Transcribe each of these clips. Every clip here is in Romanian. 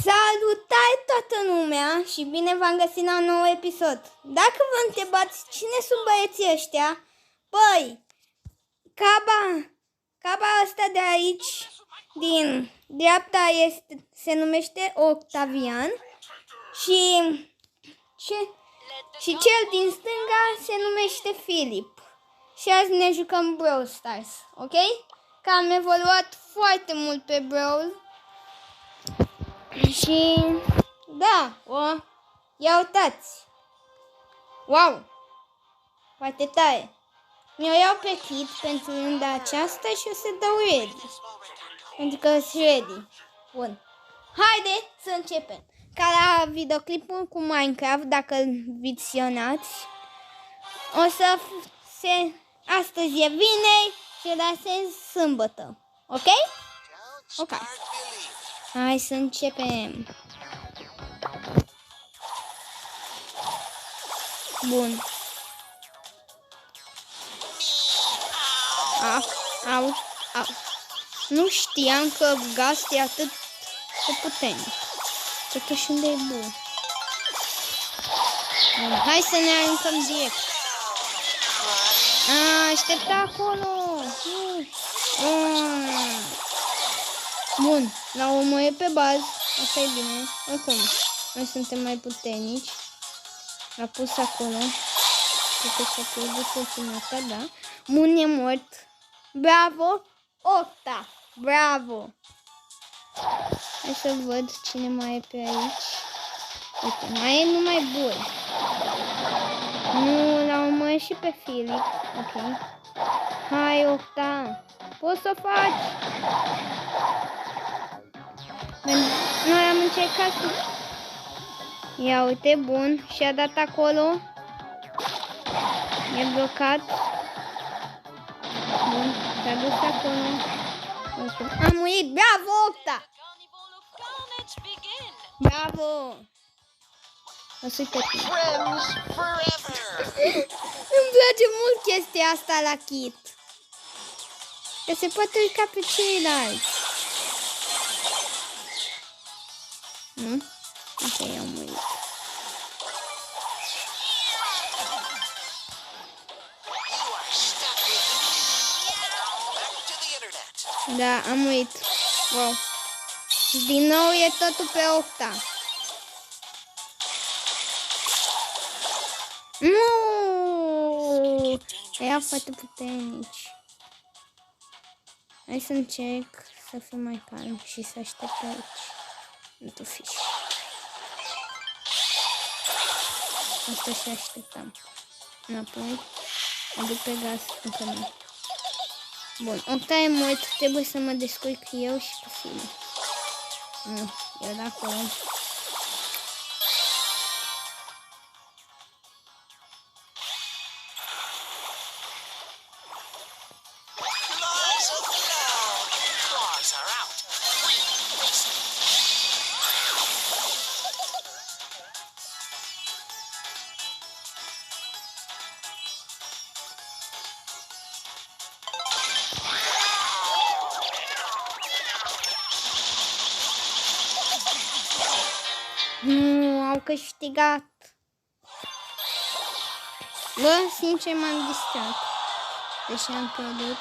Salutare toată lumea și bine v-am găsit la un nou episod. Dacă vă întrebați cine sunt băieții ăștia, băi, Caba ăsta de aici, din dreapta, se numește Octavian și cel din stânga se numește Filip. Și azi ne jucăm Brawl Stars, ok? Că am evoluat foarte mult pe Brawl. Și da, ia uitați. Wow! Foarte tare. Mi-o iau pe kit pentru runda aceasta și o să dau ready. Pentru că sunt ready. Bun. Haide să începem. Ca la videoclipul cu Minecraft, dacă îl visionați, o să astăzi e vineri și de sâmbătă. Ok? Ok. Hai să începem. Bun. Au. Nu știam că Gast e atât de puternic. Totuși unde e bun? Hai să ne aruncăm direct. Aștepta acolo. Bun, l-au omorât pe bază. Asta e bine. Oricum, noi suntem mai puternici. L-a pus acolo. Cred că și-a pierdut puțin asta, da. Bun, e mort. Bravo, Octa. Bravo. Hai să văd cine mai e pe aici. Uite, mai e numai bun. Nu, l-au omorât și pe Filip. Ok. Hai, Octa. Poți să faci. Noi am încercat să... Ia uite, bun. Și-a dat acolo. E blocat. Bun. S-a dus acolo. Am murit. Bravo, Octa! Bravo! O să-i pe tine. Îmi place mult chestia asta la kit. Că se poate uita pe ceilalți. Nu? Ok, am murit. Da, am murit. Wow. Din nou e totul pe Octa. Nu! Ea foarte puternici. Hai să încerc să fiu mai calm și să aștept aici. Nu tu fiș. Asta și așteptam. Înapoi. Mă duc pe gaz încă nu. Bun, Octa e mult. Trebuie să mă descurc eu și cu Filip. Nu, eu de acolo. Nu, au câștigat. Bă, sincer m-am distrat. Deși am pierdut.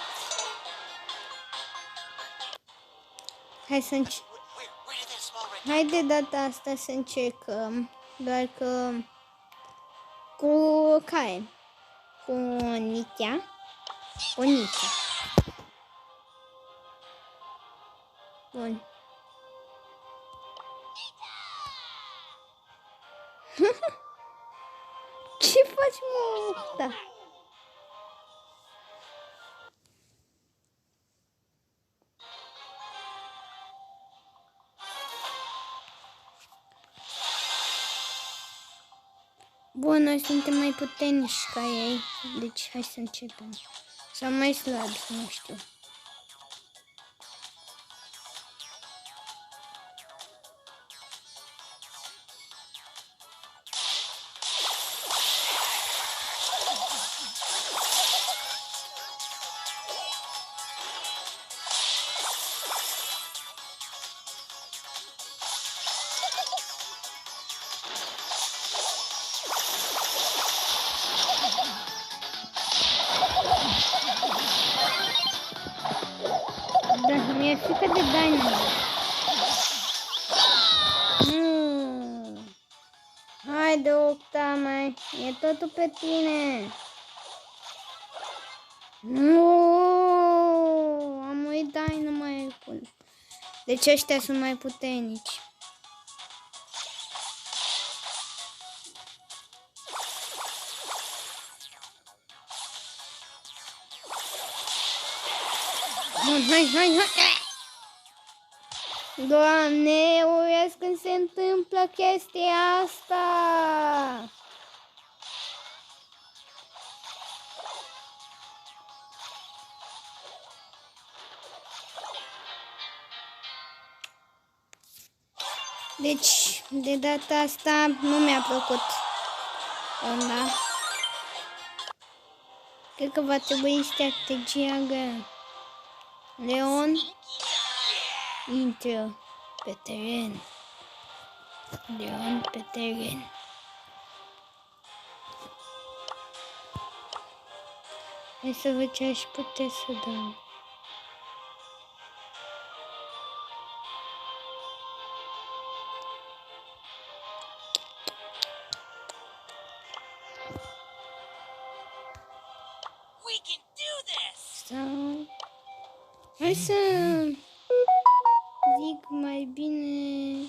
Hai să încerc. Hai de data asta să încercăm. Doar că cu care? Cu Nitia. Cu Nitia. Bun. Ce faci, mă, Octa? Bun, noi suntem mai puternici ca ei, deci hai să începem. Sau mai slabi, nu știu. Dynamite. Haide, Octa, e totul pe tine. Nu, am uitat Dynamite. Deci ăștia sunt mai puternici. Hai. Doamne, urăsc când se întâmplă chestia asta. Deci, de data asta nu mi-a plăcut ronda. Cred că va trebui strategia grea. Leon intră pe teren. Leon pe teren. Hai să văd ce aș putea să dau. Hai să zic mai bine.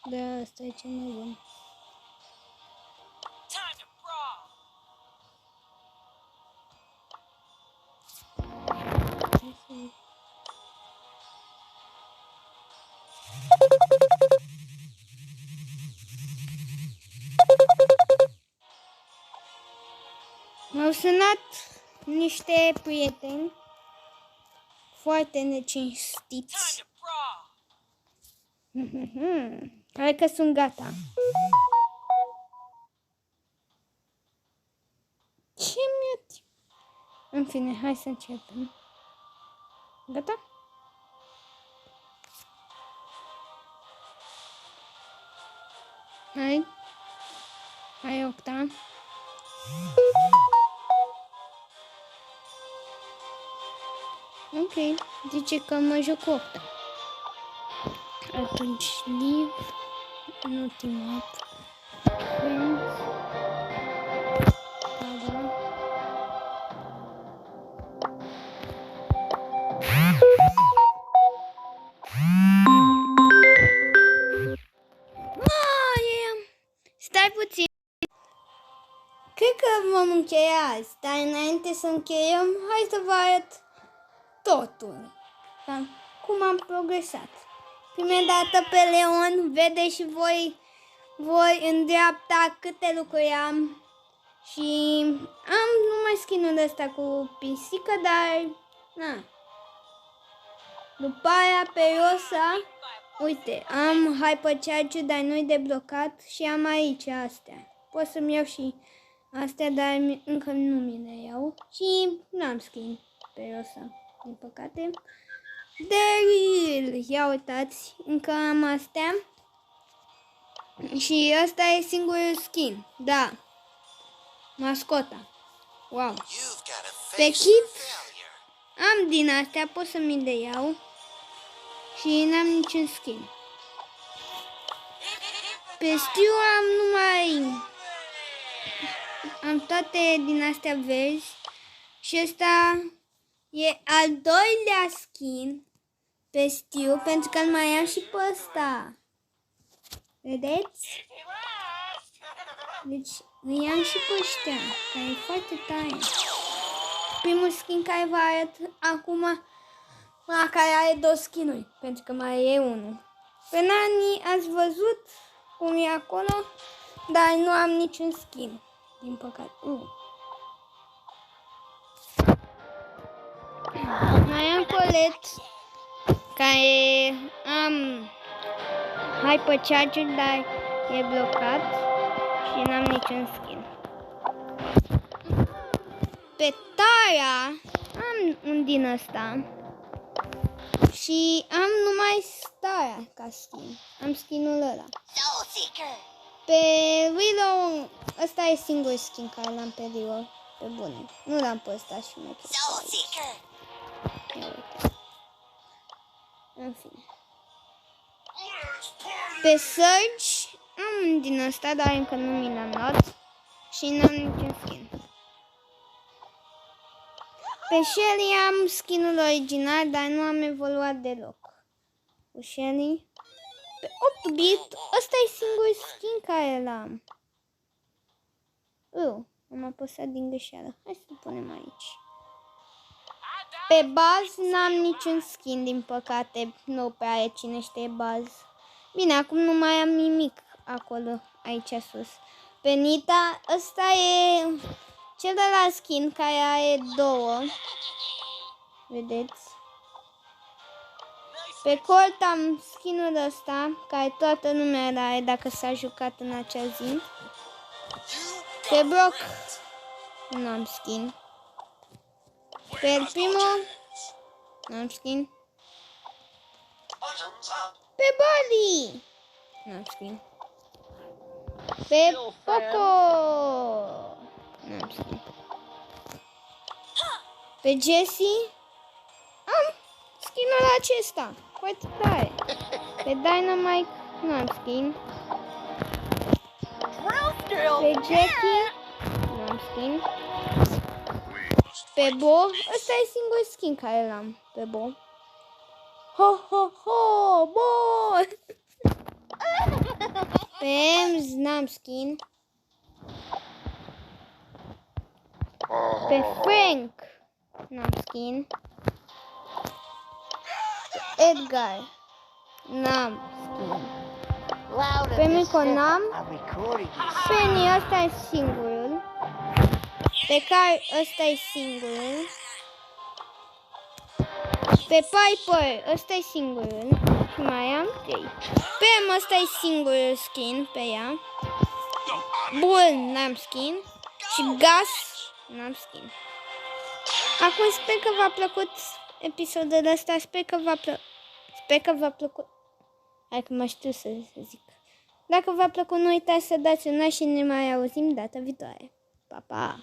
Da, asta e cel mai bun. M-au sunat niște prieteni foarte necinstiți. Hai că sunt gata. Ce mi-a... În fine, hai să începem. Gata? Hai, Octa. Ok, zice că mă joc cu Octa. Atunci, live, nu team up, friends, stai puțin. Cred că vom încheia azi, dar înainte să încheiem, hai să vă arăt totul. Cum am progresat. Prima dată pe Leon, vedeți și voi în dreapta câte lucruri am. Și am numai skin-ul ăsta cu pisică, dar na. După aia pe Rosa, uite, am Hypercharge, dar nu-i deblocat și am aici astea. Pot să-mi iau și astea, dar încă nu mi le iau. Și n-am skin pe Rosa, din păcate. Daryl, ia uitați, încă am astea. Și ăsta e singurul skin, da. Mascota. Wow. Pe Kit am din astea, pot să mi le iau. Și n-am niciun skin. Pe Stu am numai... Am toate din astea verzi. Și ăsta e al doilea skin pe Stu, pentru că mai am și pe ăsta. Vedeți? Deci îi am și pe ăștia, care e foarte tare. Primul skin care vă arăt acum, la care are 2 skinuri, pentru că mai e unul. Pe Nani ați văzut cum e acolo, dar nu am niciun skin, din păcate. Mai am Colette, care am Hypercharger, dar e blocat și n-am niciun skin. Pe Tara am un din ăsta și am numai Tara ca skin. Am skinul ăla. Pe Willow, ăsta e singurul skin care l-am pe Willow, pe bune. Nu l-am pe ăsta și mai În fine. Pe Surge am un din ăsta, dar încă nu mi l-am luat. Și n-am niciun skin. Pe Shelly am skinul original, dar nu am evoluat deloc. Cu Shelly. Pe 8-bit, ăsta e singurul skin care l-am. Am apăsat din greșeală. Hai să-l punem aici. Pe Buzz n-am niciun skin, din păcate. Nu prea are cine știe Buzz. Bine, acum nu mai am nimic acolo, aici sus. Pe Nita, ăsta e celălalt skin care are două. Vedeți? Pe Colt am skinul ăsta, care toată lumea îl are dacă s-a jucat în acea zi. Pe Brock nu am skin. Pe El Primo nu am skin. Pe Barley nu am skin. Pe Poco nu am skin. Pe Jessie am skinul acesta, foarte tare. Pe Dynamite nu am skin. Pe Jackie nu am skin. Pe Bo, ăsta e singurul skin care l-am. Pe Bo. Ho, ho, ho, Bo! Pe Ems n-am skin. Pe Frank n-am skin. Pe Edgar n-am skin. Pe Mico n-am. Penny, ăsta e singurul. Pe Carl, ăsta e singurul. Pe Piper, ăsta e singurul. Și mai am 3. Pe Em, ăsta e singurul skin pe ea. Bull, n-am skin. Și Gas, n-am skin. Acum sper că v-a plăcut episodul ăsta. Sper că v-a plăcut. Hai că mă știu să zic. Dacă v-a plăcut, nu uitați să dați un like și ne mai auzim data viitoare. Pa, pa!